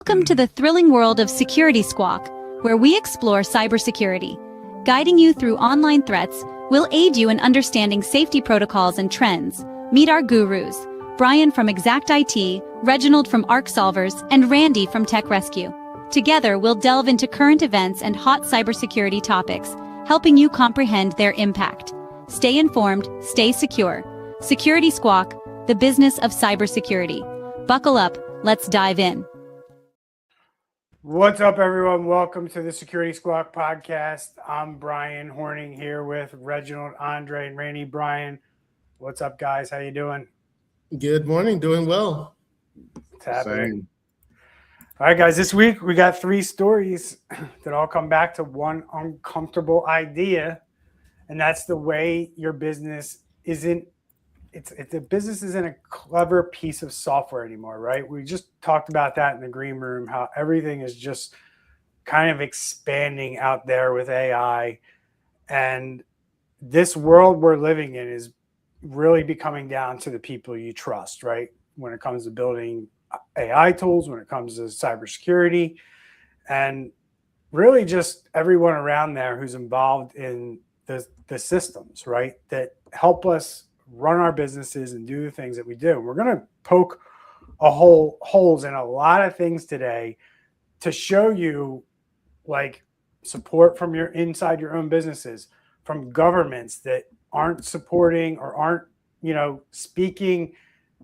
Welcome to the thrilling world of Security Squawk, where we explore cybersecurity. Guiding you through online threats, we'll aid you in understanding safety protocols and trends. Meet our gurus, Bryan from Exact IT, Reginald from Arc Solvers, and Randy from Tech Rescue. Together, we'll delve into current events and hot cybersecurity topics, helping you comprehend their impact. Stay informed, stay secure. Security Squawk, the business of cybersecurity. Buckle up, let's dive in. What's up, everyone? Welcome to the Security Squawk podcast. I'm Bryan Hornung here with Reginald Andre and Randy. Bryan, what's up, guys? How you doing? Good morning. Doing well. What's happening? All right, guys. This week we got three stories that all come back to one uncomfortable idea, and that's the way your business isn't. The business isn't a clever piece of software anymore, right? We just talked about that in the green room, how everything is just kind of expanding out there with AI. And this world we're living in is really becoming down to the people you trust, right? When it comes to building AI tools, when it comes to cybersecurity, and really just everyone around there who's involved in the systems, right? That help us run our businesses and do the things that we do. We're going to poke holes in a lot of things today to show you, like, support from inside your own businesses, from governments that aren't supporting or aren't, speaking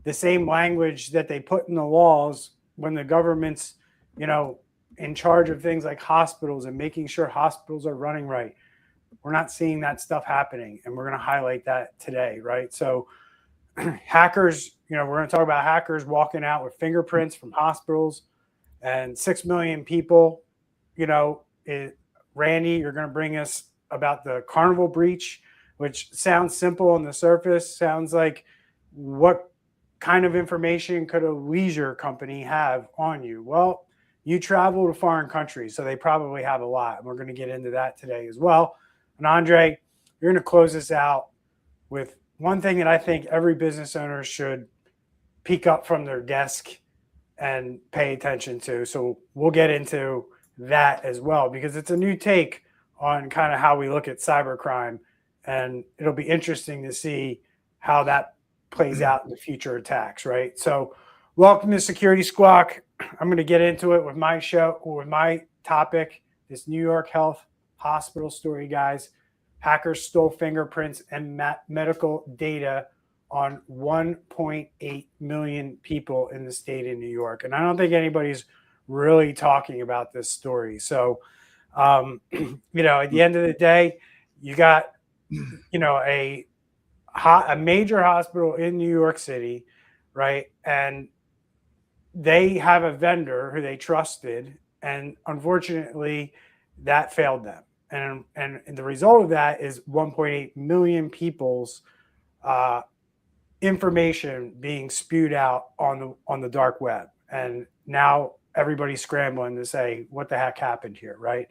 the same language that they put in the laws when the government's, in charge of things like hospitals and making sure hospitals are running right. We're not seeing that stuff happening, and we're going to highlight that today, right? So hackers, we're going to talk about hackers walking out with fingerprints from hospitals and 6 million people. Randy, you're going to bring us about the Carnival breach, which sounds simple on the surface, sounds like what kind of information could a leisure company have on you? Well, you travel to foreign countries, so they probably have a lot, and we're going to get into that today as well. And Andre, you're going to close this out with one thing that I think every business owner should peek up from their desk and pay attention to. So we'll get into that as well, because it's a new take on kind of how we look at cybercrime. And it'll be interesting to see how that plays out in the future attacks, right? So welcome to Security Squawk. I'm going to get into it with my show, or with my topic, this New York Health Hospital story, guys. Hackers stole fingerprints and medical data on 1.8 million people in the state of New York. And I don't think anybody's really talking about this story. So, at the end of the day, you got, a major hospital in New York City, right? And they have a vendor who they trusted, and unfortunately that failed them. And the result of that is 1.8 million people's information being spewed out on the dark web. And now everybody's scrambling to say, what the heck happened here, right?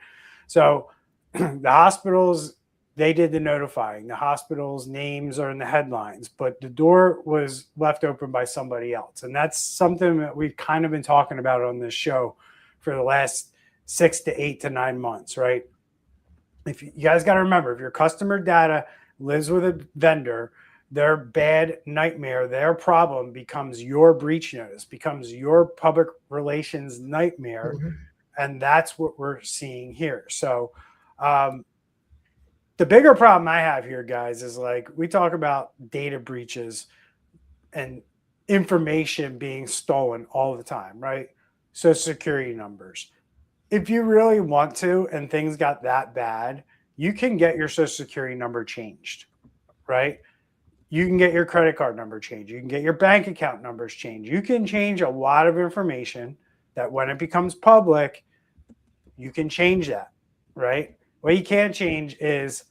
So the hospitals, they did the notifying. The hospitals' names are in the headlines, but the door was left open by somebody else. And that's something that we've kind of been talking about on this show for the last 6 to 8 to 9 months, right? If you guys got to remember, if your customer data lives with a vendor, their bad nightmare, their problem becomes your breach notice, becomes your public relations nightmare. Mm-hmm. And that's what we're seeing here. So the bigger problem I have here, guys, is, like, we talk about data breaches and information being stolen all the time, right? Social security numbers. If you really want to, and things got that bad, you can get your social security number changed, right? You can get your credit card number changed. You can get your bank account numbers changed. You can change a lot of information that when it becomes public, you can change that, right? What you can't change is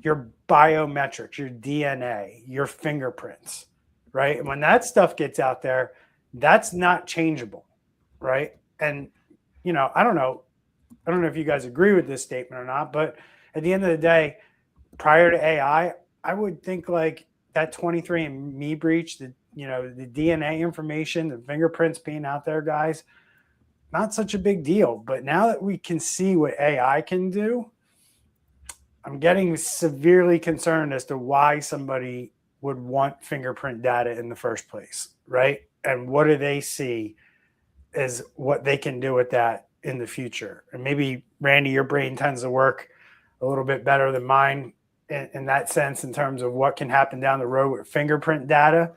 your biometrics, your DNA, your fingerprints, right? And when that stuff gets out there, that's not changeable, right? And I don't know if you guys agree with this statement or not, but at the end of the day, prior to AI, I would think, like, that 23andMe breach, the DNA information, the fingerprints being out there, guys, not such a big deal. But now that we can see what AI can do, I'm getting severely concerned as to why somebody would want fingerprint data in the first place, right? And what do they see as what they can do with that in the future? And maybe, Randy, your brain tends to work a little bit better than mine in that sense, in terms of what can happen down the road with fingerprint data.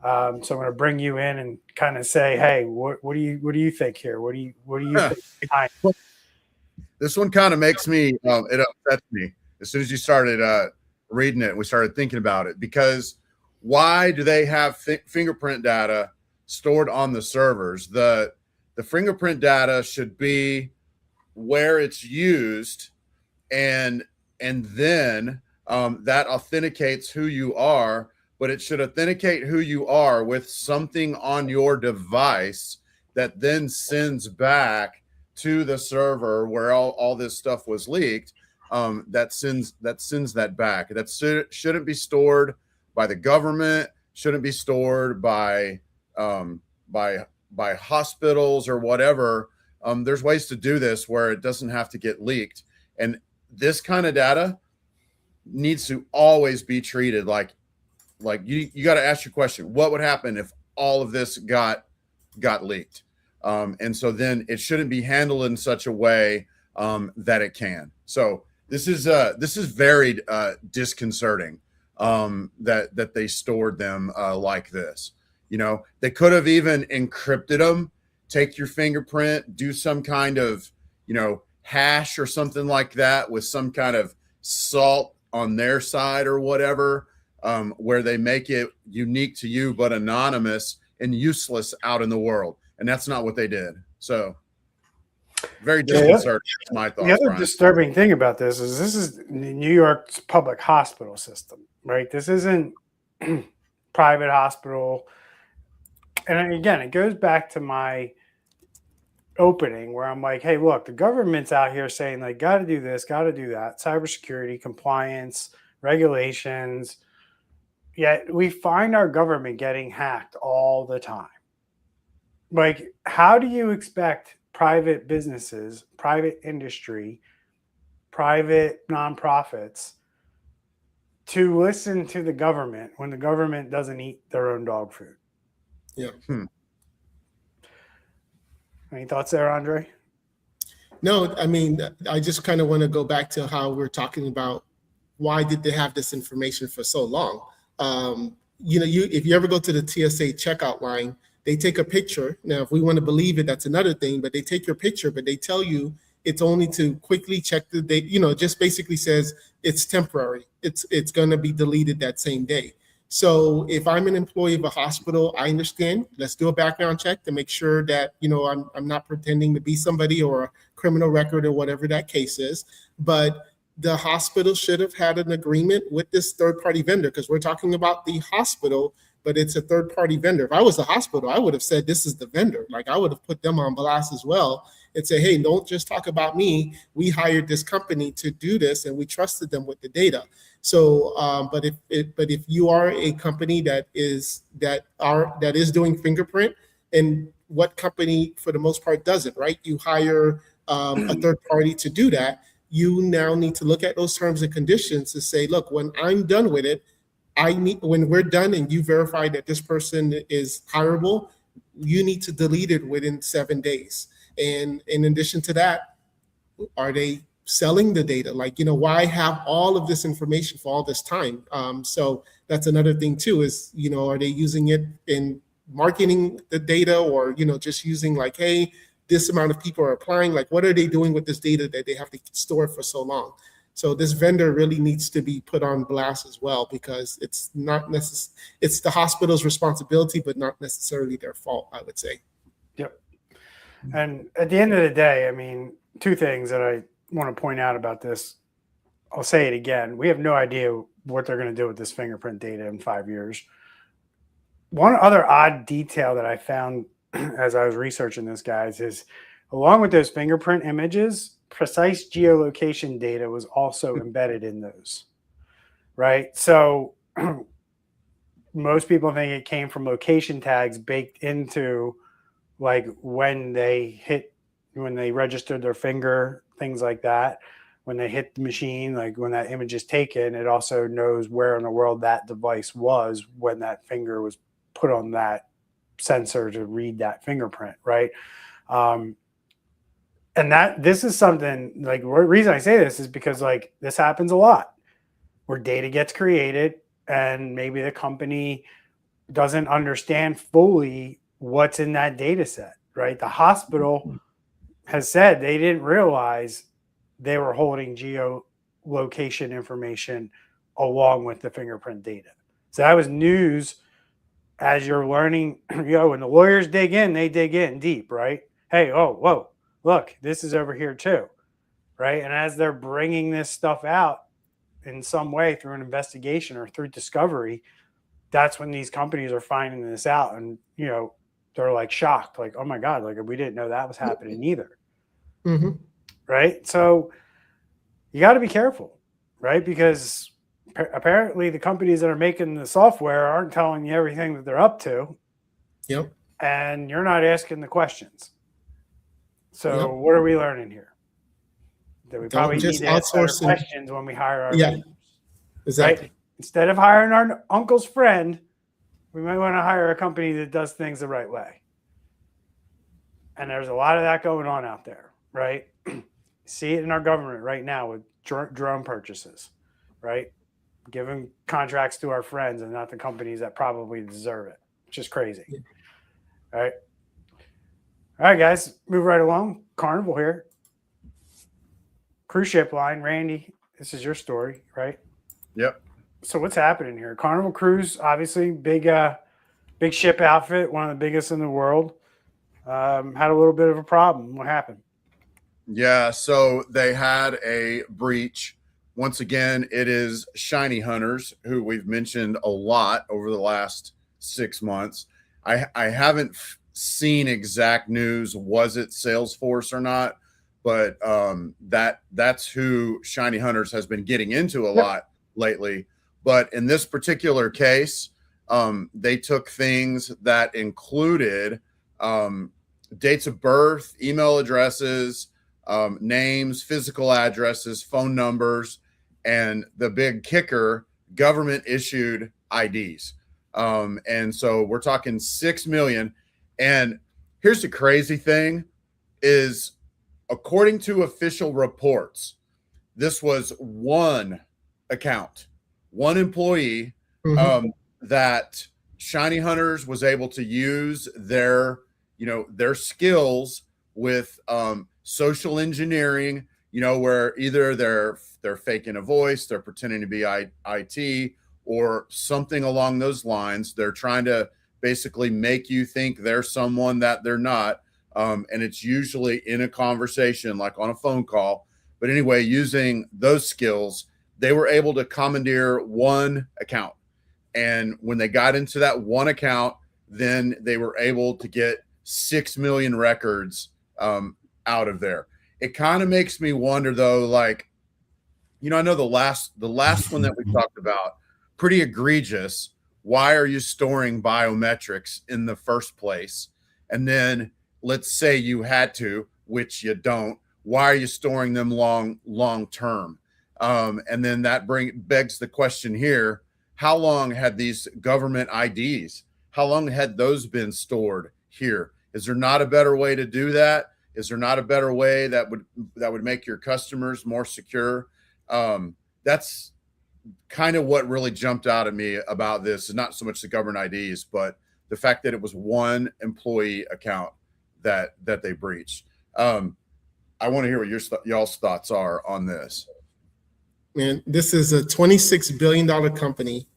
So I'm going to bring you in and kind of say, hey, what do you think here? What do you think behind? This one kind of makes me, it upsets me as soon as you started reading it and we started thinking about it, because why do they have fingerprint data stored on the servers? The fingerprint data should be where it's used, and then that authenticates who you are, but it should authenticate who you are with something on your device that then sends back to the server where all this stuff was leaked. That sends that back. That shouldn't be stored by the government, shouldn't be stored by hospitals or whatever. There's ways to do this where it doesn't have to get leaked. And this kind of data needs to always be treated like you got to ask your question, what would happen if all of this got leaked? And so then it shouldn't be handled in such a way that it can. So this is very disconcerting that they stored them like this. You know, they could have even encrypted them, take your fingerprint, do some kind of, hash or something like that with some kind of salt on their side or whatever, where they make it unique to you but anonymous and useless out in the world. And that's not what they did. So very disconcerting. That's my thoughts. The other Bryan. disturbing thing about this is New York's public hospital system, right? This isn't private hospital. And again, it goes back to my opening where I'm like, hey, look, the government's out here saying like, got to do this, got to do that, cybersecurity, compliance, regulations. Yet we find our government getting hacked all the time. Like, how do you expect private businesses, private industry, private nonprofits to listen to the government when the government doesn't eat their own dog food? Yeah. Any thoughts there, Andre? No, I mean, I just kind of want to go back to how we're talking about why did they have this information for so long? If you ever go to the TSA checkout line, they take a picture. Now, if we want to believe it, that's another thing, but they take your picture, but they tell you it's only to quickly check the date, it just basically says it's temporary. It's going to be deleted that same day. So if I'm an employee of a hospital, I understand. Let's do a background check to make sure that, I'm not pretending to be somebody or a criminal record or whatever that case is. But the hospital should have had an agreement with this third-party vendor, because we're talking about the hospital, but it's a third-party vendor. If I was a hospital, I would have said this is the vendor. Like, I would have put them on blast as well and say, hey, don't just talk about me. We hired this company to do this, and we trusted them with the data. So, but if you are a company that is doing fingerprint, and what company for the most part doesn't, right? You hire a third party to do that. You now need to look at those terms and conditions to say, look, when I'm done with it, when we're done and you verify that this person is hireable, you need to delete it within 7 days. And in addition to that, are they selling the data? Like, why have all of this information for all this time? So that's another thing too, is, are they using it in marketing the data, or, just using like, hey, this amount of people are applying? Like, what are they doing with this data that they have to store for so long? So this vendor really needs to be put on blast as well, because it's not it's the hospital's responsibility, but not necessarily their fault, I would say. Yep. And at the end of the day, I mean, two things that I want to point out about this. I'll say it again. We have no idea what they're going to do with this fingerprint data in 5 years. One other odd detail that I found as I was researching this, guys, is along with those fingerprint images, precise geolocation data was also embedded in those, right? So most people think it came from location tags baked into like when they hit when they registered their finger, things like that. When they hit the machine, like when that image is taken, it also knows where in the world that device was when that finger was put on that sensor to read that fingerprint, right? And this is something, like, the reason I say this is because, like, this happens a lot where data gets created and maybe the company doesn't understand fully what's in that data set, right? The hospital has said they didn't realize they were holding geolocation information along with the fingerprint data. So that was news as you're learning. When the lawyers dig in, they dig in deep, right? Hey, oh, whoa, look, this is over here too, right? And as they're bringing this stuff out in some way through an investigation or through discovery, that's when these companies are finding this out. And, they're like shocked, like, oh my God, like, we didn't know that was happening either. Mm-hmm. Right. So you got to be careful, right? Because apparently the companies that are making the software aren't telling you everything that they're up to. Yep. And you're not asking the questions. So Yep. what are we learning here? That we probably just need to ask better outsource questions when we hire our Yeah, vendors, exactly. right? Instead of hiring our uncle's friend, we might want to hire a company that does things the right way. And there's a lot of that going on out there, right? See it in our government right now with drone purchases, right? Giving contracts to our friends and not the companies that probably deserve it, which is crazy. Yeah. All right. All right, guys, move right along. Carnival here. Cruise ship line. Randy, this is your story, right? Yep. So what's happening here? Carnival Cruise, obviously big ship outfit, one of the biggest in the world. Had a little bit of a problem. What happened? Yeah, so they had a breach. Once again, it is Shiny Hunters, who we've mentioned a lot over the last 6 months. I haven't seen exact news. Was it Salesforce or not? But that's who Shiny Hunters has been getting into a lot lately. But in this particular case, they took things that included dates of birth, email addresses, names, physical addresses, phone numbers, and the big kicker, government issued IDs. And so we're talking 6 million. And here's the crazy thing is, according to official reports, this was one account, one employee, that Shiny Hunters was able to use their skills with social engineering, where either they're faking a voice, they're pretending to be IT or something along those lines. They're trying to basically make you think they're someone that they're not. And it's usually in a conversation, like on a phone call. But anyway, using those skills, they were able to commandeer one account. And when they got into that one account, then they were able to get 6 million records out of there. It kind of makes me wonder, though, like, I know the last one that we talked about, pretty egregious. Why are you storing biometrics in the first place? And then let's say you had to, which you don't. Why are you storing them long term? And then that begs the question here: how long had these government IDs? How long had those been stored here? Is there not a better way to do that? Is there not a better way that would make your customers more secure? That's kind of what really jumped out at me about this. Is not so much the government IDs, but the fact that it was one employee account that they breached. I want to hear what y'all's thoughts are on this. Man, this is a $26 billion company.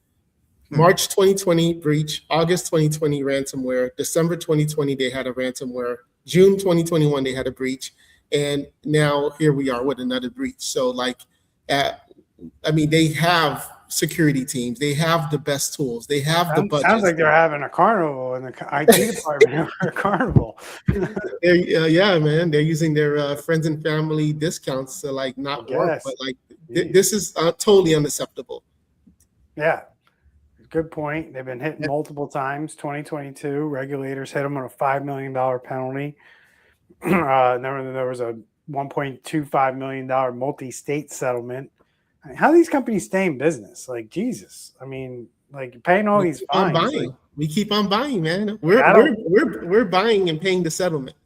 March 2020 breach, August 2020 ransomware, December 2020 they had a ransomware, June 2021 they had a breach, and now here we are with another breach. So they have security teams, they have the best tools, they have the budget. Sounds like they're having a carnival in the IT department or a carnival. Yeah, man, they're using their friends and family discounts to not work, but this is totally unacceptable. Yeah. Good point. They've been hit multiple times. 2022, regulators hit them on a $5 million penalty. There was a $1.25 million multi-state settlement. I mean, how do these companies stay in business? Like, Jesus. I mean, like, paying all these fines. Buying. We keep on buying, man. Like, We're buying and paying the settlement.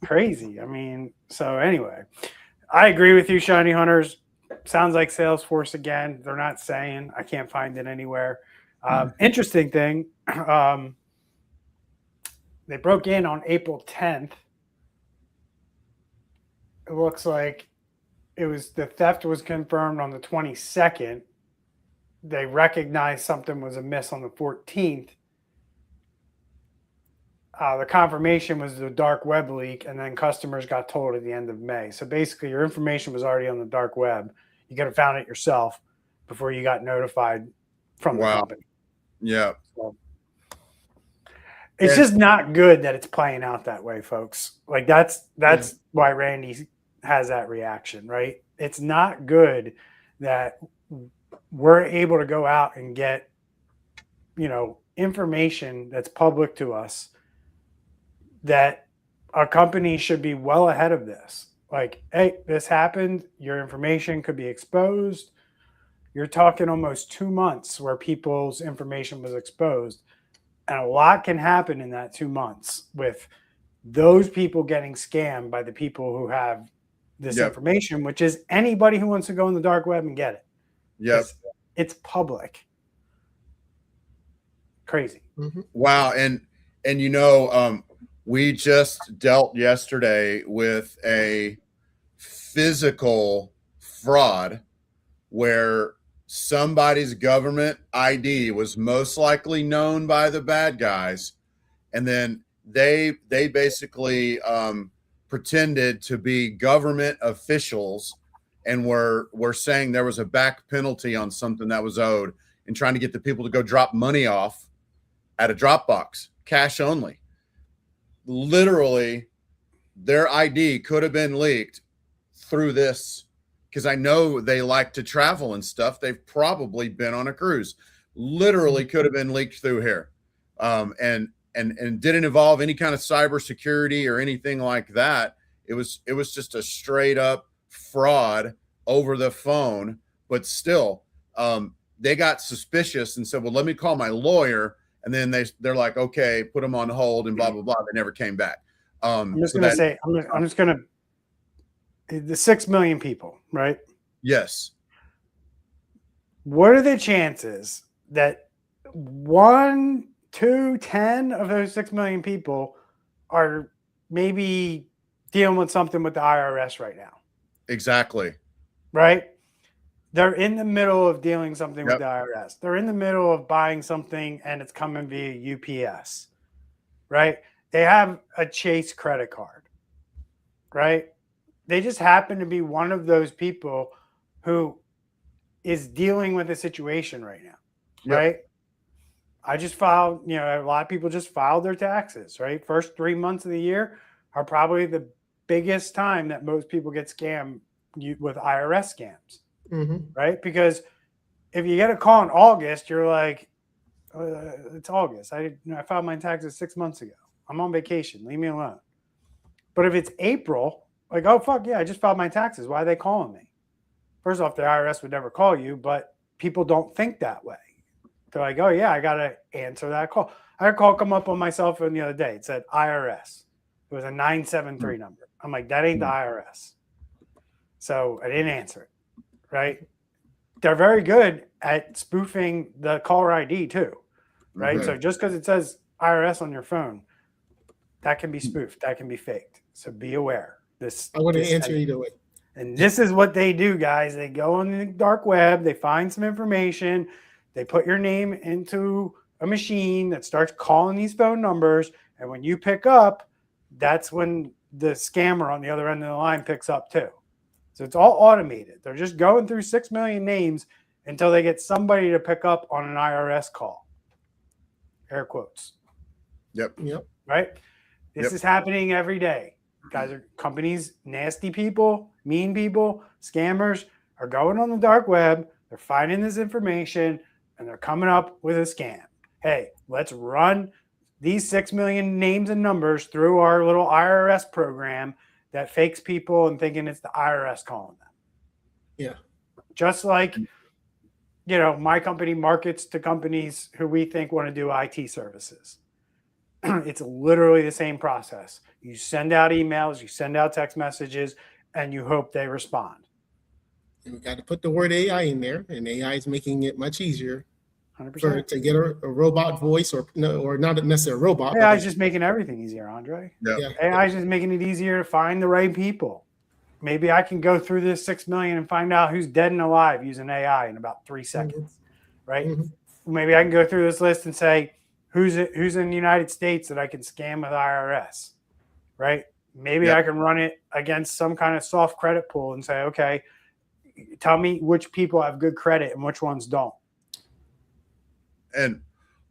Crazy. I mean, so anyway, I agree with you, Shiny Hunters. Sounds like Salesforce again. They're not saying. I can't find it anywhere. Interesting thing. They broke in on April 10th. It looks like the theft was confirmed on the 22nd. They recognized something was amiss on the 14th. The confirmation was the dark web leak, and then customers got told at the end of May. So basically, your information was already on the dark web. You could have found it yourself before you got notified from the company. Yeah. So, it's just not good that it's playing out that way, folks. Like that's why Randy has that reaction, right? It's not good that we're able to go out and get, information that's public to us, that a company should be well ahead of this. Like, hey, this happened. Your information could be exposed. You're talking almost 2 months where people's information was exposed. And a lot can happen in that 2 months with those people getting scammed by the people who have this information, which is anybody who wants to go in the dark web and get it. Yep. It's public. Crazy. Mm-hmm. Wow. And we just dealt yesterday with a physical fraud where somebody's government ID was most likely known by the bad guys, and then they basically pretended to be government officials and were saying there was a back penalty on something that was owed, and trying to get the people to go drop money off at a Dropbox, cash only. Literally, their ID could have been leaked through this, because I know they like to travel and stuff. They've probably been on a cruise. Literally could have been leaked through here, and didn't involve any kind of cybersecurity or anything like that. It was just a straight up fraud over the phone. But still, they got suspicious and said, "Well, let me call my lawyer." And then they're like, "Okay, put them on hold," and blah blah blah. They never came back. I'm just gonna the 6 million people, right? Yes. What are the chances that 1, 2, 10 of those 6 million people are maybe dealing with something with the IRS right now? Exactly. Right? They're in the middle of dealing something with the IRS. They're in the middle of buying something and it's coming via UPS, right? They have a Chase credit card, right? They just happen to be one of those people who is dealing with a situation right now, right? I just filed, a lot of people just filed their taxes, right? First 3 months of the year are probably the biggest time that most people get scammed with IRS scams, right? Because if you get a call in August, you're like, it's August. I filed my taxes 6 months ago. I'm on vacation. Leave me alone. But if it's April, like, oh, fuck yeah, I just filed my taxes. Why are they calling me? First off, the IRS would never call you, but people don't think that way. They're like, oh, yeah, I got to answer that call. I had a call come up on my cell phone the other day. It said IRS. It was a 973 number. I'm like, that ain't the IRS. So I didn't answer it, right? They're very good at spoofing the caller ID too, right? So just because it says IRS on your phone, that can be spoofed. That can be faked. So be aware. I wouldn't answer either way. And this is what they do, guys. They go on the dark web. They find some information. They put your name into a machine that starts calling these phone numbers. And when you pick up, that's when the scammer on the other end of the line picks up too. So it's all automated. They're just going through 6 million names until they get somebody to pick up on an IRS call. Air quotes. Yep. Right? This is happening every day. Guys, are companies, nasty people, mean people, scammers are going on the dark web. They're finding this information and they're coming up with a scam. Hey, let's run these 6 million names and numbers through our little IRS program that fakes people and thinking it's the IRS calling them. Yeah. Just like, my company markets to companies who we think want to do IT services. It's literally the same process. You send out emails, you send out text messages, and you hope they respond. And we got to put the word AI in there, and AI is making it much easier 100%. to get a robot voice, or not necessarily a robot. AI is just making everything easier, Andre. Yeah. AI is just making it easier to find the right people. Maybe I can go through this 6 million and find out who's dead and alive using AI in about 3 seconds, right? Mm-hmm. Maybe I can go through this list and say, who's in the United States that I can scam with IRS, right? Maybe I can run it against some kind of soft credit pool and say, okay, tell me which people have good credit and which ones don't. And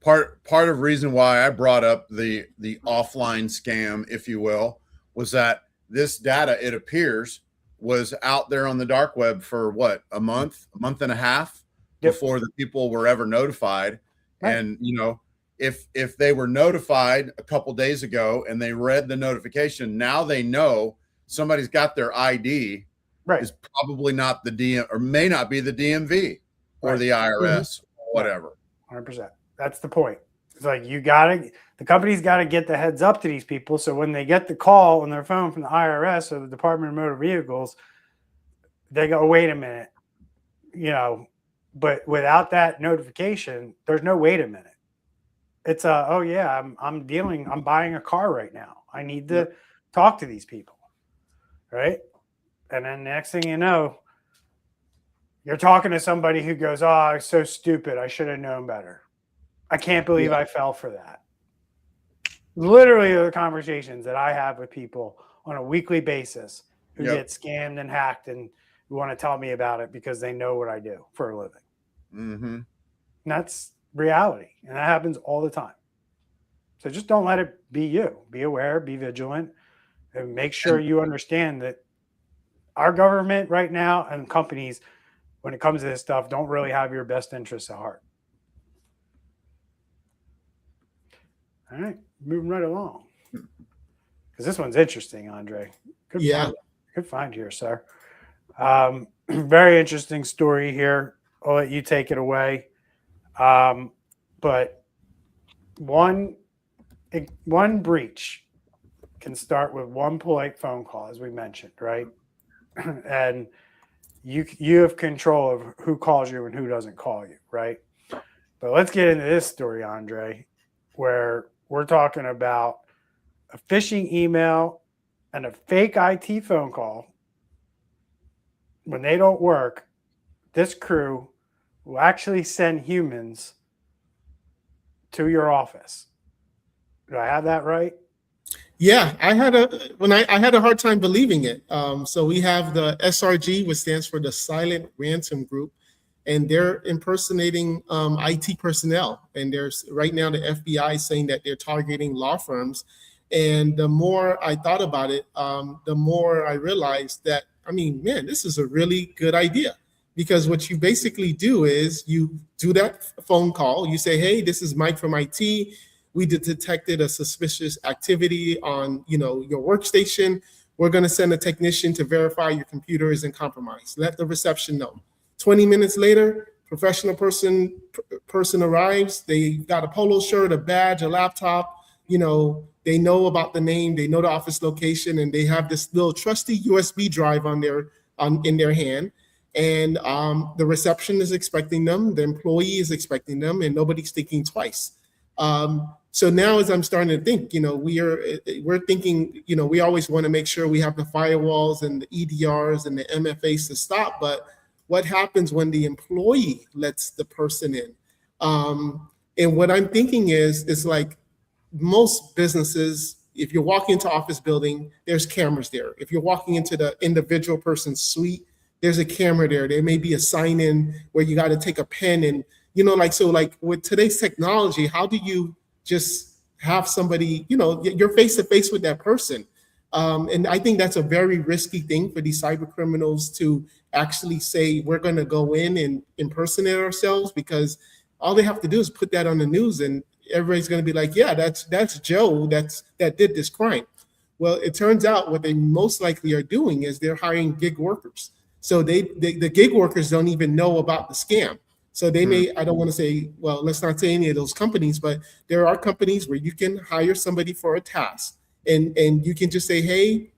part of reason why I brought up the offline scam, if you will, was that this data, it appears, was out there on the dark web for what, a month and a half before the people were ever notified. Right. And if they were notified a couple days ago and they read the notification, now they know somebody's got their ID. Right. Is probably not the DM, or may not be the DMV or the IRS or whatever. 100%. That's the point. It's like the company's got to get the heads up to these people. So when they get the call on their phone from the IRS or the Department of Motor Vehicles, they go, wait a minute, but without that notification, there's no wait a minute. It's I'm buying a car right now. I need to talk to these people. Right. And then next thing you know, you're talking to somebody who goes, oh, I'm so stupid. I should have known better. I can't believe I fell for that. Literally the conversations that I have with people on a weekly basis who get scammed and hacked and who want to tell me about it because they know what I do for a living. Mm-hmm. And that's reality. And that happens all the time. So just don't let it be you. Be aware, be vigilant, and make sure you understand that our government right now and companies, when it comes to this stuff, don't really have your best interests at heart. All right, moving right along. Because this one's interesting, Andre. Good find here, sir. Very interesting story here. I'll let you take it away. But one breach can start with one polite phone call, as we mentioned, right? And you have control of who calls you and who doesn't call you, right? But let's get into this story, Andre, where we're talking about a phishing email and a fake IT phone call. When they don't work, this crew will actually send humans to your office. Do I have that right? Yeah, I had a hard time believing it. So we have the SRG, which stands for the Silent Ransom Group, and they're impersonating IT personnel. And there's right now the FBI saying that they're targeting law firms. And the more I thought about it, the more I realized that, this is a really good idea. Because what you basically do is you do that phone call. You say, hey, this is Mike from IT. We detected a suspicious activity on, your workstation. We're going to send a technician to verify your computer isn't compromised. Let the reception know. 20 minutes later, professional person arrives. They got a polo shirt, a badge, a laptop. They know about the name. They know the office location, and they have this little trusty USB drive in their hand. And the reception is expecting them. The employee is expecting them, and nobody's thinking twice. So now, as I'm starting to think, we're thinking, we always want to make sure we have the firewalls and the EDRs and the MFAs to stop. But what happens when the employee lets the person in? And what I'm thinking is like most businesses, if you're walking into office building, there's cameras there. If you're walking into the individual person's suite, there's a camera there. There may be a sign in where you got to take a pen and, with today's technology, how do you just have somebody, you're face to face with that person. And I think that's a very risky thing for these cyber criminals to actually say, we're going to go in and impersonate ourselves, because all they have to do is put that on the news and everybody's going to be like, yeah, that's Joe that did this crime. Well, it turns out what they most likely are doing is they're hiring gig workers. So the gig workers don't even know about the scam. So they may, I don't want to say, well, let's not say any of those companies, but there are companies where you can hire somebody for a task, and you can just say, hey,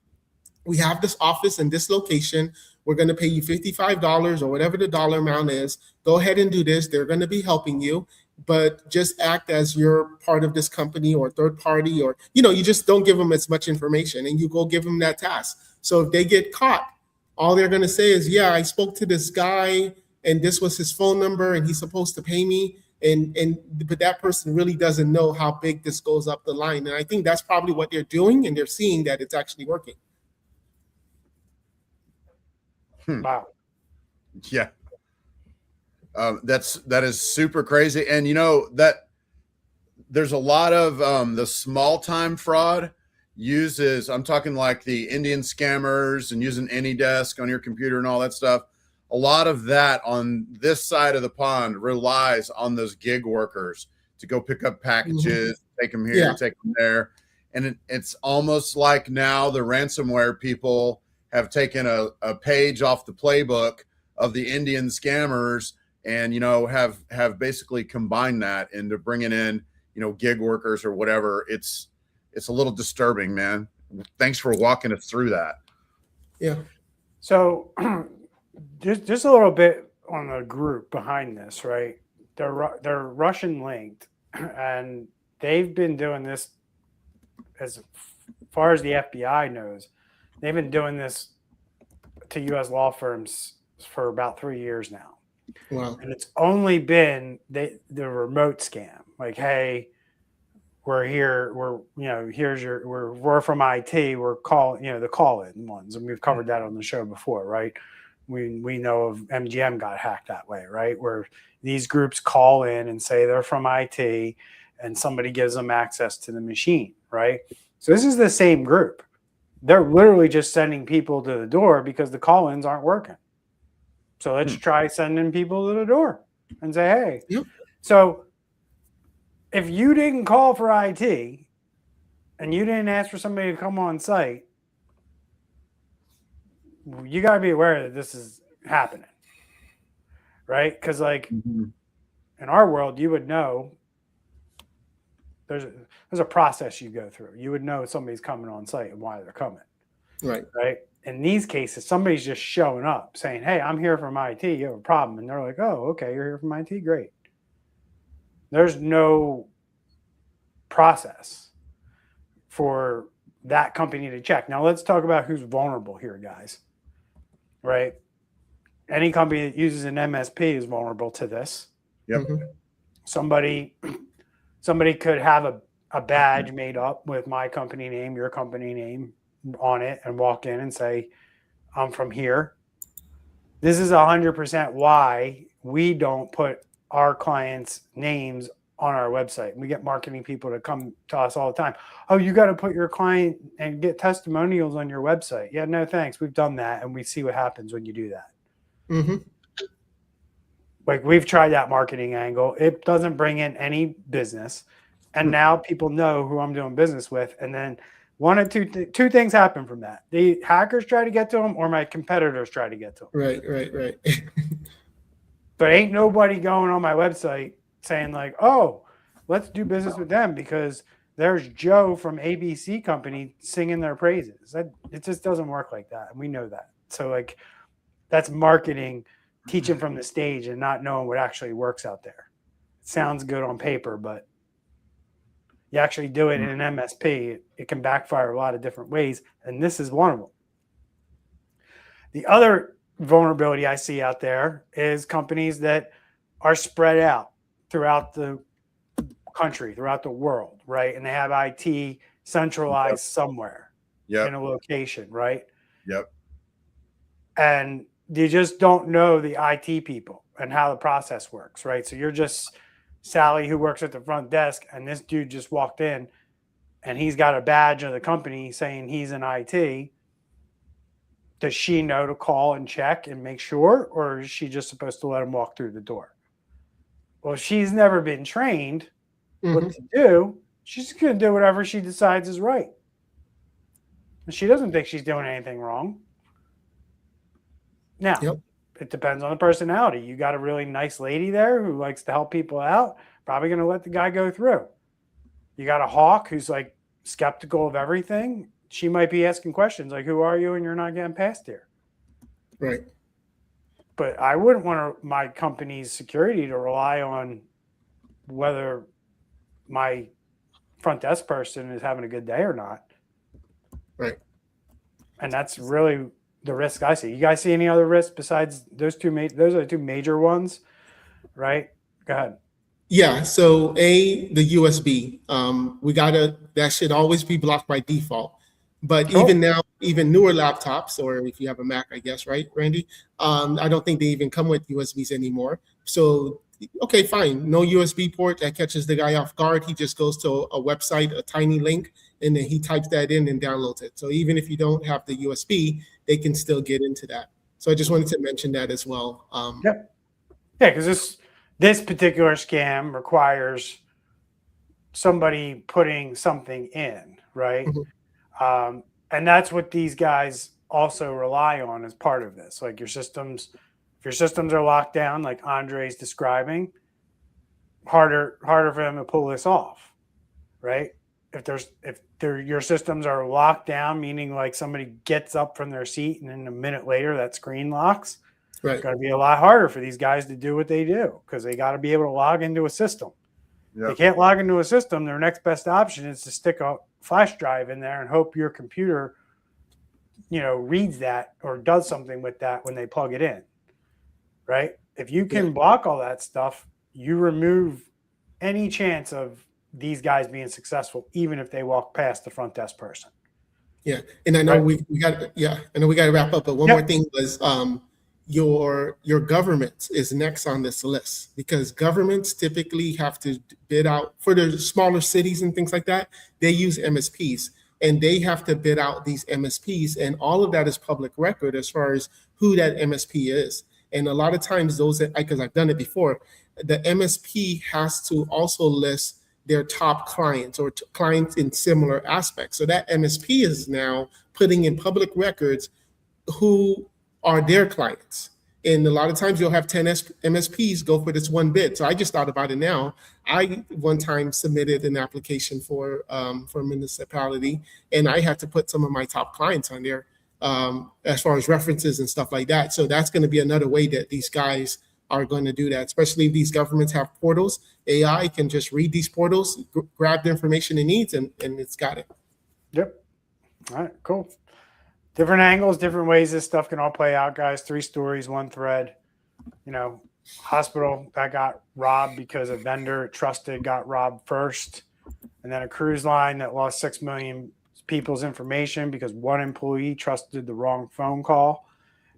we have this office in this location. We're going to pay you $55 or whatever the dollar amount is. Go ahead and do this. They're going to be helping you, but just act as you're part of this company or third party, or, you just don't give them as much information, and you go give them that task. So if they get caught, all they're going to say is, yeah, I spoke to this guy and this was his phone number and he's supposed to pay me. But that person really doesn't know how big this goes up the line. And I think that's probably what they're doing, and they're seeing that it's actually working. Wow. Yeah. That is super crazy. And that there's a lot of the small time fraud uses, I'm talking like the Indian scammers and using AnyDesk on your computer and all that stuff. A lot of that on this side of the pond relies on those gig workers to go pick up packages, take them here, take them there. And it's almost like now the ransomware people have taken a page off the playbook of the Indian scammers and, have basically combined that into bringing in, gig workers or whatever. It's a little disturbing, man. Thanks for walking us through that. Yeah. So just a little bit on the group behind this, right? They're Russian linked, and they've been doing this as far as the FBI knows. They've been doing this to U.S. law firms for about 3 years now. Wow. And it's only been the remote scam. Like, hey, we're here. We're from IT. We're the call-in ones, and we've covered that on the show before, right? We know of MGM got hacked that way, right? Where these groups call in and say they're from IT, and somebody gives them access to the machine, right? So this is the same group. They're literally just sending people to the door because the call-ins aren't working. So let's try sending people to the door and say, hey. Yep. So if you didn't call for IT and you didn't ask for somebody to come on site, you got to be aware that this is happening, right? Because in our world, you would know there's a process you go through. You would know somebody's coming on site and why they're coming. Right. In these cases, somebody's just showing up saying, hey, I'm here from IT. You have a problem. And they're like, oh, okay, you're here from IT. Great. There's no process for that company to check. Now, let's talk about who's vulnerable here, guys. Right? Any company that uses an MSP is vulnerable to this. Yep. Mm-hmm. Somebody could have a badge made up with my company name, your company name on it, and walk in and say, I'm from here. This is 100% why we don't put our clients' names on our website. We get marketing people to come to us all the time. Oh, you got to put your client and get testimonials on your website. Yeah, no, thanks. We've done that, and we see what happens when you do that. Mm-hmm. Like, we've tried that marketing angle. It doesn't bring in any business. And now people know who I'm doing business with. And then one or two things happen from that. The hackers try to get to them, or my competitors try to get to them. Right. But ain't nobody going on my website saying like, oh, let's do business with them because there's Joe from ABC company singing their praises. It just doesn't work like that. And we know that. So like, that's marketing, teaching from the stage and not knowing what actually works out there. It sounds good on paper, but you actually do it in an MSP, it can backfire a lot of different ways. And this is one of them. The other vulnerability I see out there is companies that are spread out throughout the country, throughout the world, right? And they have IT centralized somewhere in a location, right? Yep. And you just don't know the IT people and how the process works, right? So you're just Sally who works at the front desk, and this dude just walked in and he's got a badge of the company saying he's in IT. Does she know to call and check and make sure, or is she just supposed to let him walk through the door? Well, she's never been trained. what to do, she's going to do whatever she decides is right. And she doesn't think she's doing anything wrong. Now, it depends on the personality. You got a really nice lady there who likes to help people out, probably going to let the guy go through. You got a hawk who's like skeptical of everything. She might be asking questions like, who are you? And you're not getting past here. Right. But I wouldn't want my company's security to rely on whether my front desk person is having a good day or not. Right. And that's really the risk I see. You guys see any other risks besides those two? Those are the two major ones, right? Go ahead. Yeah. So the USB, that should always be blocked by default. But even now, even newer laptops, or if you have a Mac, I guess, right, Randy? I don't think they even come with USBs anymore. So, okay, fine. No USB port. That catches the guy off guard. He just goes to a website, a tiny link, and then he types that in and downloads it. So even if you don't have the USB, they can still get into that. So I just wanted to mention that as well. Yeah, because this particular scam requires somebody putting something in, right? Mm-hmm. And that's what these guys also rely on as part of this. Like if your systems are locked down, like Andre's describing, harder for them to pull this off, right? If your systems are locked down, meaning like somebody gets up from their seat and then a minute later that screen locks, right. It's going to be a lot harder for these guys to do what they do because they got to be able to log into a system. Yep. They can't log into a system. Their next best option is to stick a flash drive in there and hope your computer, reads that or does something with that when they plug it in, right? If you can block all that stuff, you remove any chance of these guys being successful, even if they walk past the front desk person. Yeah, and I know we got to wrap up, but one more thing was your government is next on this list because governments typically have to bid out for the smaller cities and things like that. They use MSPs and they have to bid out these MSPs, and all of that is public record as far as who that MSP is. And a lot of times because I've done it before, the MSP has to also list their top clients or clients in similar aspects. So that MSP is now putting in public records who are their clients. And a lot of times you'll have 10 MSPs go for this one bid. So I just thought about it now. I one time submitted an application for a municipality, and I had to put some of my top clients on there as far as references and stuff like that. So that's going to be another way that these guys are going to do that, especially if these governments have portals. AI can just read these portals, grab the information it needs, and it's got it. Yep. All right, cool. Different angles, different ways this stuff can all play out, guys. 3 stories, 1 thread. Hospital that got robbed because a vendor trusted got robbed first. And then a cruise line that lost 6 million people's information because one employee trusted the wrong phone call.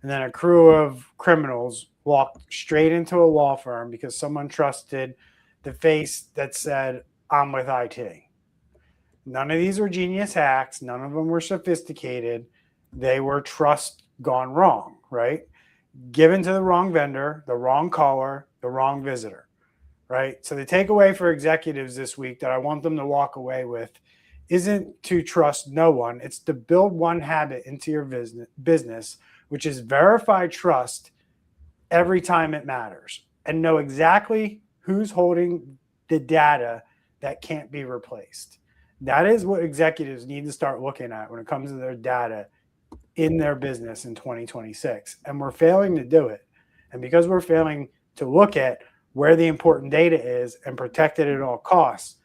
And then a crew of criminals walked straight into a law firm because someone trusted the face that said, I'm with IT. None of these were genius hacks. None of them were sophisticated. They were trust gone wrong, right? Given to the wrong vendor, the wrong caller, the wrong visitor, right? So the takeaway for executives this week that I want them to walk away with isn't to trust no one. It's to build one habit into your business, which is verify trust every time it matters and know exactly who's holding the data that can't be replaced. That is what executives need to start looking at when it comes to their data in their business in 2026. And we're failing to do it. And because we're failing to look at where the important data is and protect it at all costs,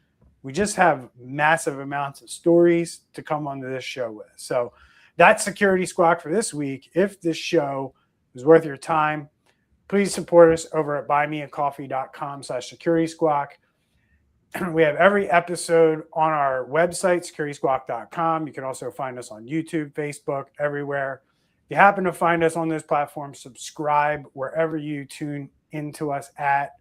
we just have massive amounts of stories to come onto this show with. So that's Security Squawk for this week. If this show is worth your time, please support us over at buymeacoffee.com/Security Squawk. We have every episode on our website, securitysquawk.com. You can also find us on YouTube, Facebook, everywhere. If you happen to find us on those platforms, subscribe wherever you tune into us at.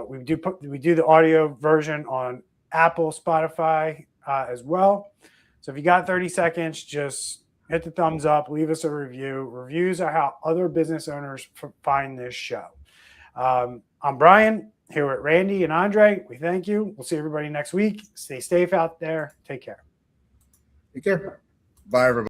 We do the audio version on Apple, Spotify as well. So if you got 30 seconds, just hit the thumbs up, leave us a review. Reviews are how other business owners find this show. I'm Bryan. here with Randy and Andre. We thank you. We'll see everybody next week. Stay safe out there. Take care. Take care. Bye, everybody.